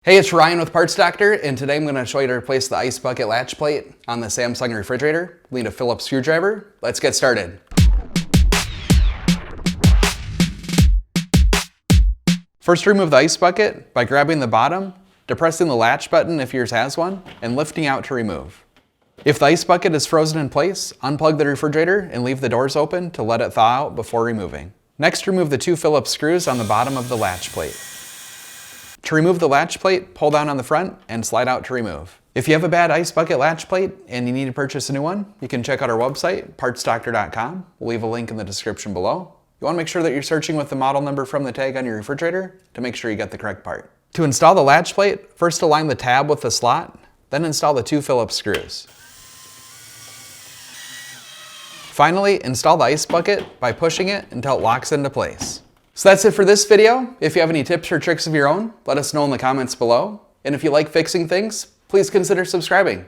Hey, it's Ryan with Parts Doctor, and today I'm going to show you to replace the ice bucket latch plate on the Samsung refrigerator. We'll need a Phillips screwdriver. Let's get started. First, remove the ice bucket by grabbing the bottom, depressing the latch button if yours has one, and lifting out to remove. If the ice bucket is frozen in place, unplug the refrigerator and leave the doors open to let it thaw out before removing. Next, remove the two Phillips screws on the bottom of the latch plate. To remove the latch plate, pull down on the front and slide out to remove. If you have a bad ice bucket latch plate and you need to purchase a new one, you can check out our website, partsdoctor.com. We'll leave a link in the description below. You want to make sure that you're searching with the model number from the tag on your refrigerator to make sure you get the correct part. To install the latch plate, first align the tab with the slot, then install the two Phillips screws. Finally, install the ice bucket by pushing it until it locks into place. So that's it for this video. If you have any tips or tricks of your own, let us know in the comments below. And if you like fixing things, please consider subscribing.